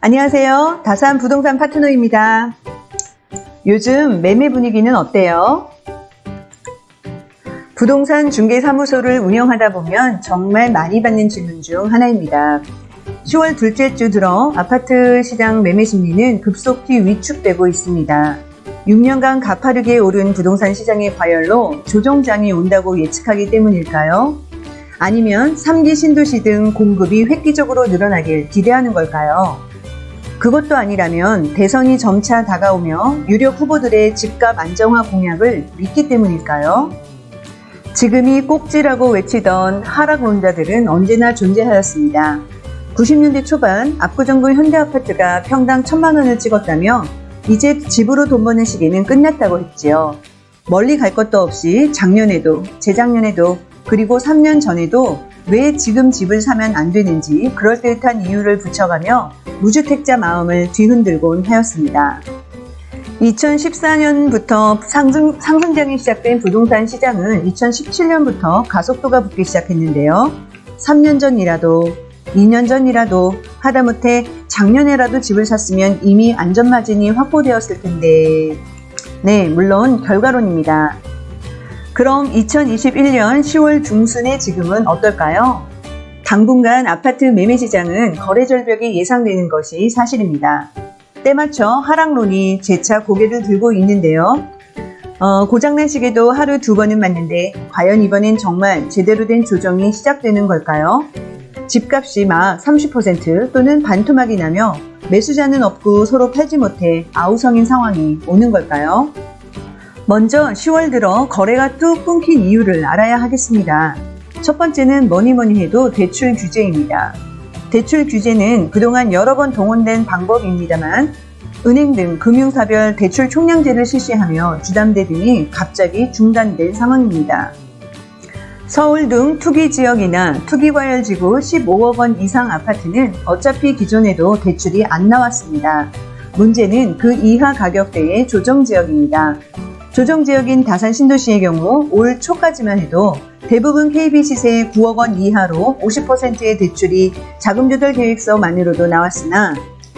안녕하세요. 다산 부동산 파트너입니다. 요즘 매매 분위기는 어때요? 부동산 중개사무소를 운영하다 보면 정말 많이 받는 질문 중 하나입니다. 10월 둘째 주 들어 아파트 시장 매매 심리는 급속히 위축되고 있습니다. 6년간 가파르게 오른 부동산 시장의 과열로 조정장이 온다고 예측하기 때문일까요? 아니면 3기 신도시 등 공급이 획기적으로 늘어나길 기대하는 걸까요? 그것도 아니라면 대선이 점차 다가오며 유력 후보들의 집값 안정화 공약을 믿기 때문일까요? 지금이 꼭지라고 외치던 하락론자들은 언제나 존재하였습니다. 90년대 초반 압구정구 현대아파트가 평당 1,000만 원을 찍었다며 이제 집으로 돈 버는 시기는 끝났다고 했지요. 멀리 갈 것도 없이 작년에도, 재작년에도, 그리고 3년 전에도 왜 지금 집을 사면 안 되는지 그럴듯한 이유를 붙여가며 무주택자 마음을 뒤흔들곤 하였습니다. 2014년부터 상승장이 시작된 부동산 시장은 2017년부터 가속도가 붙기 시작했는데요. 3년 전이라도 2년 전이라도 하다못해 작년에라도 집을 샀으면 이미 안전마진이 확보되었을 텐데 네, 물론 결과론입니다. 그럼 2021년 10월 중순의 지금은 어떨까요? 당분간 아파트 매매 시장은 거래 절벽이 예상되는 것이 사실입니다. 때맞춰 하락론이 재차 고개를 들고 있는데요. 고장난 시계도 하루 2번은 맞는데 과연 이번엔 정말 제대로 된 조정이 시작되는 걸까요? 집값이 막 30% 또는 반토막이 나며 매수자는 없고 서로 팔지 못해 아우성인 상황이 오는 걸까요? 먼저 10월 들어 거래가 뚝 끊긴 이유를 알아야 하겠습니다. 첫 번째는 뭐니 해도 대출 규제입니다. 대출 규제는 그동안 여러 번 동원된 방법입니다만 은행 등 금융사별 대출 총량제를 실시하며 주담대 등이 갑자기 중단된 상황입니다. 서울 등 투기지역이나 투기과열지구 15억 원 이상 아파트는 어차피 기존에도 대출이 안 나왔습니다. 문제는 그 이하 가격대의 조정지역입니다. 조정지역인 다산 신도시의 경우 올 초까지만 해도 대부분 KB 시세 9억 원 이하로 50%의 대출이 자금조달 계획서만으로도 나왔으나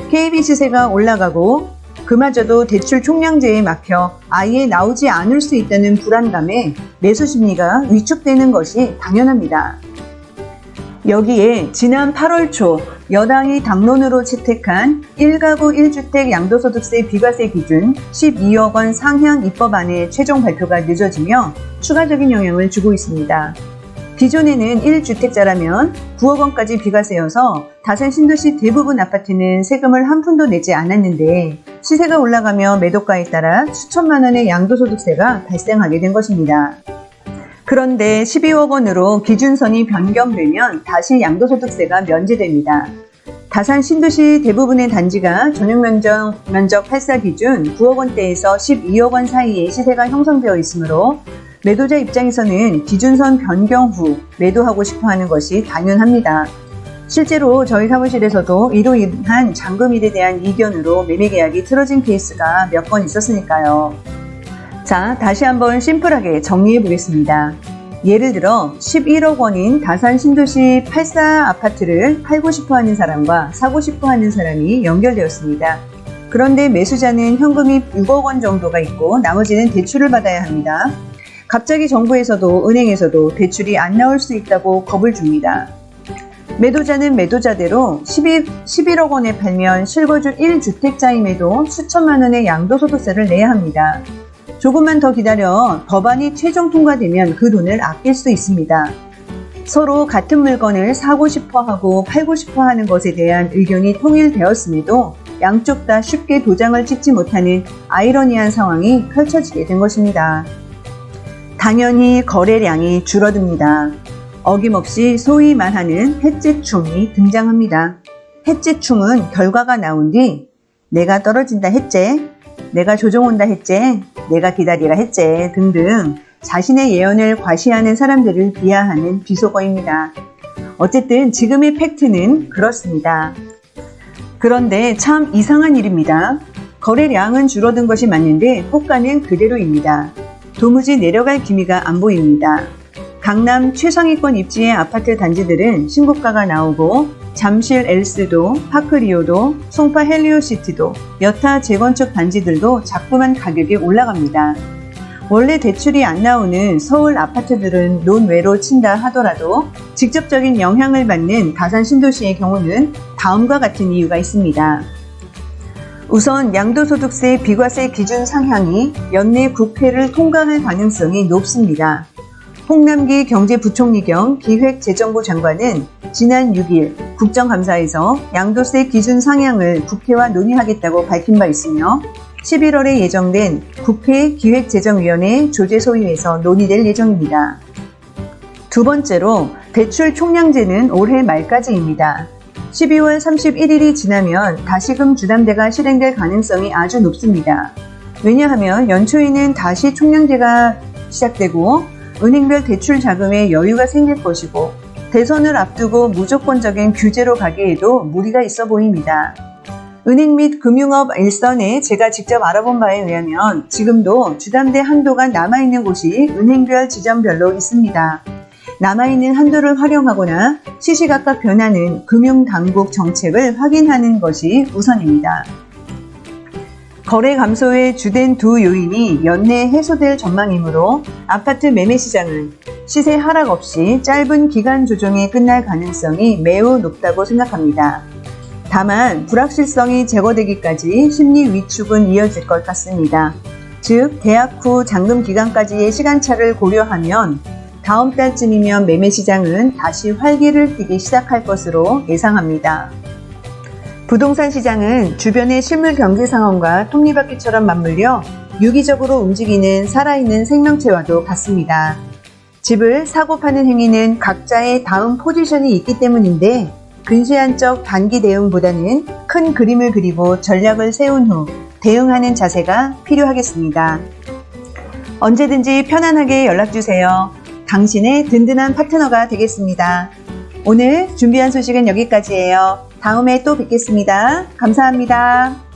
KB 시세가 올라가고 그마저도 대출 총량제에 막혀 아예 나오지 않을 수 있다는 불안감에 매수 심리가 위축되는 것이 당연합니다. 여기에 지난 8월 초 여당이 당론으로 채택한 1가구 1주택 양도소득세 비과세 기준 12억 원 상향 입법안의 최종 발표가 늦어지며 추가적인 영향을 주고 있습니다. 기존에는 1주택자라면 9억 원까지 비과세여서 다산 신도시 대부분 아파트는 세금을 한 푼도 내지 않았는데 시세가 올라가며 매도가에 따라 수천만 원의 양도소득세가 발생하게 된 것입니다. 그런데 12억 원으로 기준선이 변경되면 다시 양도소득세가 면제됩니다. 다산 신도시 대부분의 단지가 전용면적 8사 기준 9억 원대에서 12억 원 사이의 시세가 형성되어 있으므로 매도자 입장에서는 기준선 변경 후 매도하고 싶어하는 것이 당연합니다. 실제로 저희 사무실에서도 이로 인한 잔금일에 대한 이견으로 매매 계약이 틀어진 케이스가 몇 번 있었으니까요. 자, 다시 한번 심플하게 정리해 보겠습니다. 예를 들어 11억 원인 다산 신도시 8사 아파트를 팔고 싶어 하는 사람과 사고 싶어 하는 사람이 연결되었습니다. 그런데 매수자는 현금이 6억 원 정도가 있고 나머지는 대출을 받아야 합니다. 갑자기 정부에서도 은행에서도 대출이 안 나올 수 있다고 겁을 줍니다. 매도자는 매도자대로 11억 원에 팔면 실거주 1주택자임에도 수천만 원의 양도소득세를 내야 합니다. 조금만 더 기다려 법안이 최종 통과되면 그 돈을 아낄 수 있습니다. 서로 같은 물건을 사고 싶어하고 팔고 싶어하는 것에 대한 의견이 통일되었음에도 양쪽 다 쉽게 도장을 찍지 못하는 아이러니한 상황이 펼쳐지게 된 것입니다. 당연히 거래량이 줄어듭니다. 어김없이 소위 말하는 해째충이 등장합니다. 해째충은 결과가 나온 뒤 내가 떨어진다 했제, 내가 조정 온다 했제, 내가 기다리라 했제 등등 자신의 예언을 과시하는 사람들을 비하하는 비속어입니다. 어쨌든 지금의 팩트는 그렇습니다. 그런데 참 이상한 일입니다. 거래량은 줄어든 것이 맞는데 호가는 그대로입니다. 도무지 내려갈 기미가 안 보입니다. 강남 최상위권 입지의 아파트 단지들은 신고가가 나오고 잠실 엘스도, 파크리오도, 송파 헬리오시티도, 여타 재건축 단지들도 자꾸만 가격이 올라갑니다. 원래 대출이 안 나오는 서울 아파트들은 논외로 친다 하더라도 직접적인 영향을 받는 다산 신도시의 경우는 다음과 같은 이유가 있습니다. 우선 양도소득세 비과세 기준 상향이 연내 국회를 통과할 가능성이 높습니다. 홍남기 경제부총리 겸 기획재정부 장관은 지난 6일 국정감사에서 양도세 기준 상향을 국회와 논의하겠다고 밝힌 바 있으며 11월에 예정된 국회 기획재정위원회 조제소위에서 논의될 예정입니다. 두 번째로 대출 총량제는 올해 말까지입니다. 12월 31일이 지나면 다시금 주담대가 실행될 가능성이 아주 높습니다. 왜냐하면 연초에는 다시 총량제가 시작되고 은행별 대출 자금에 여유가 생길 것이고 대선을 앞두고 무조건적인 규제로 가기에도 무리가 있어 보입니다. 은행 및 금융업 일선에 제가 직접 알아본 바에 의하면 지금도 주담대 한도가 남아있는 곳이 은행별 지점별로 있습니다. 남아있는 한도를 활용하거나 시시각각 변하는 금융당국 정책을 확인하는 것이 우선입니다. 거래 감소의 주된 두 요인이 연내에 해소될 전망이므로 아파트 매매 시장은 시세 하락 없이 짧은 기간 조정에 끝날 가능성이 매우 높다고 생각합니다. 다만 불확실성이 제거되기까지 심리 위축은 이어질 것 같습니다. 즉 계약 후 잔금 기간까지의 시간차를 고려하면 다음 달쯤이면 매매 시장은 다시 활기를 띠기 시작할 것으로 예상합니다. 부동산 시장은 주변의 실물 경제 상황과 톱니바퀴처럼 맞물려 유기적으로 움직이는 살아있는 생명체와도 같습니다. 집을 사고 파는 행위는 각자의 다음 포지션이 있기 때문인데 근시안적 단기 대응보다는 큰 그림을 그리고 전략을 세운 후 대응하는 자세가 필요하겠습니다. 언제든지 편안하게 연락주세요. 당신의 든든한 파트너가 되겠습니다. 오늘 준비한 소식은 여기까지예요. 다음에 또 뵙겠습니다. 감사합니다.